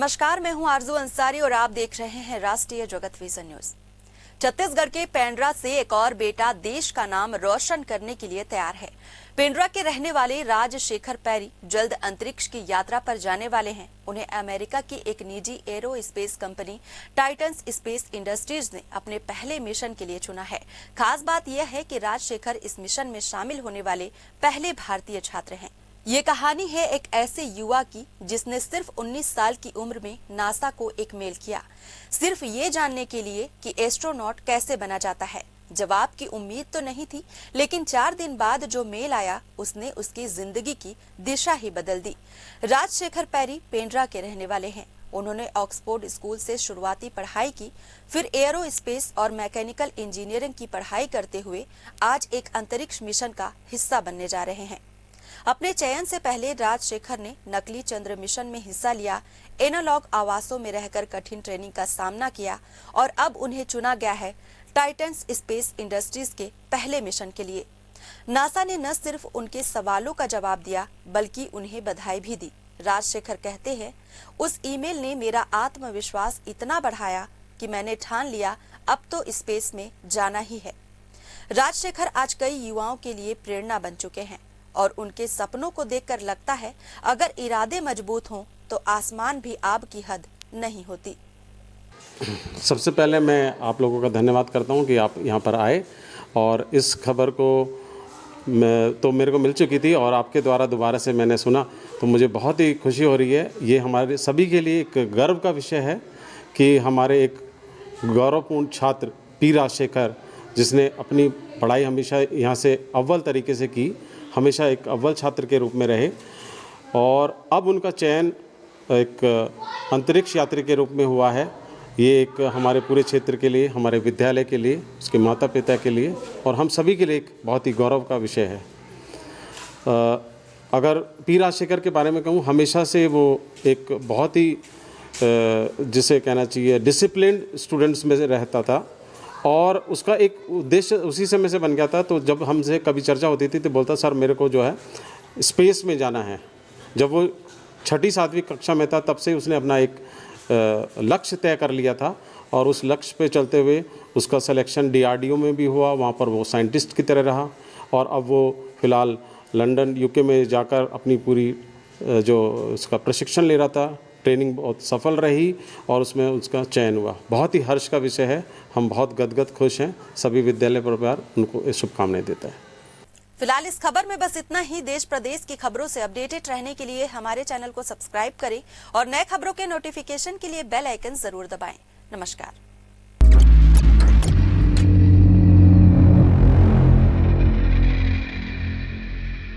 नमस्कार, मैं हूं आरजू अंसारी और आप देख रहे हैं राष्ट्रीय जगत विजन न्यूज। छत्तीसगढ़ के पेंड्रा से एक और बेटा देश का नाम रोशन करने के लिए तैयार है। पेंड्रा के रहने वाले राजशेखर पैरी जल्द अंतरिक्ष की यात्रा पर जाने वाले हैं। उन्हें अमेरिका की एक निजी arrow space company Titan space industries ने अपने पहले मिशन के लिए चुना है। खास बात यह है कि राजशेखर इस मिशन में शामिल होने वाले पहले भारतीय छात्र हैं। ये कहानी है एक ऐसे युवा की जिसने सिर्फ 19 साल की उम्र में नासा को एक मेल किया, सिर्फ ये जानने के लिए कि एस्ट्रोनॉट कैसे बना जाता है। जवाब की उम्मीद तो नहीं थी, लेकिन 4 दिन बाद जो मेल आया उसने उसकी जिंदगी की दिशा ही बदल दी। राजशेखर पैरी पेंड्रा के रहने वाले हैं। उन्होंने ऑक्सफोर्ड स्कूल से शुरुआती पढ़ाई की, फिर एरो स्पेस और मैकेनिकल इंजीनियरिंग की पढ़ाई करते हुए आज एक अंतरिक्ष मिशन का हिस्सा बनने जा रहे हैं। अपने चयन से पहले राजशेखर ने नकली चंद्र मिशन में हिस्सा लिया, एनालॉग आवासों में रहकर कठिन ट्रेनिंग का सामना किया और अब उन्हें चुना गया है टाइटन स्पेस इंडस्ट्रीज के पहले मिशन के लिए। नासा ने न सिर्फ उनके सवालों का जवाब दिया बल्कि उन्हें बधाई भी दी। राजशेखर कहते हैं, उस ईमेल ने मेरा आत्मविश्वास इतना बढ़ाया कि मैंने ठान लिया अब तो स्पेस में जाना ही है। राजशेखर आज कई युवाओं के लिए प्रेरणा बन चुके हैं और उनके सपनों को देखकर लगता है अगर इरादे मजबूत हों तो आसमान भी आब की हद नहीं होती। सबसे पहले मैं आप लोगों का धन्यवाद करता हूं कि आप यहां पर आए और इस खबर को तो मेरे को मिल चुकी थी और आपके द्वारा दोबारा से मैंने सुना तो मुझे बहुत ही खुशी हो रही है। ये हमारे सभी के लिए एक गर्व का विषय है कि हमारे एक गौरवपूर्ण छात्र पी राजशेखर, जिसने अपनी पढ़ाई हमेशा यहाँ से अव्वल तरीके से की, हमेशा एक अव्वल छात्र के रूप में रहे और अब उनका चयन एक अंतरिक्ष यात्री के रूप में हुआ है। ये एक हमारे पूरे क्षेत्र के लिए, हमारे विद्यालय के लिए, उसके माता पिता के लिए और हम सभी के लिए एक बहुत ही गौरव का विषय है। अगर पी राजशेखर के बारे में कहूँ, हमेशा से वो एक बहुत ही जिसे कहना चाहिए डिसिप्लिन्ड स्टूडेंट्स में से रहता था और उसका एक उद्देश्य उसी समय से बन गया था। तो जब हमसे कभी चर्चा होती थी तो बोलता, सर मेरे को जो है स्पेस में जाना है। जब वो 6ठी 7वीं कक्षा में था तब से उसने अपना एक लक्ष्य तय कर लिया था और उस लक्ष्य पे चलते हुए उसका सिलेक्शन DRDO में भी हुआ। वहाँ पर वो साइंटिस्ट की तरह रहा और अब वो फ़िलहाल लंदन UK में जाकर अपनी पूरी जो उसका प्रशिक्षण ले रहा था, ट्रेनिंग बहुत सफल रही और उसमें उसका चयन हुआ। बहुत ही हर्ष का विषय है। हम बहुत गदगद खुश हैं। सभी विद्यालय परिवार उनको शुभकामनाएं देता है। फिलहाल इस खबर में बस इतना ही। देश प्रदेश की खबरों से अपडेटेड रहने के लिए हमारे चैनल को सब्सक्राइब करें और नए खबरों के नोटिफिकेशन के लिए बेल आइकन जरूर दबाएं। नमस्कार।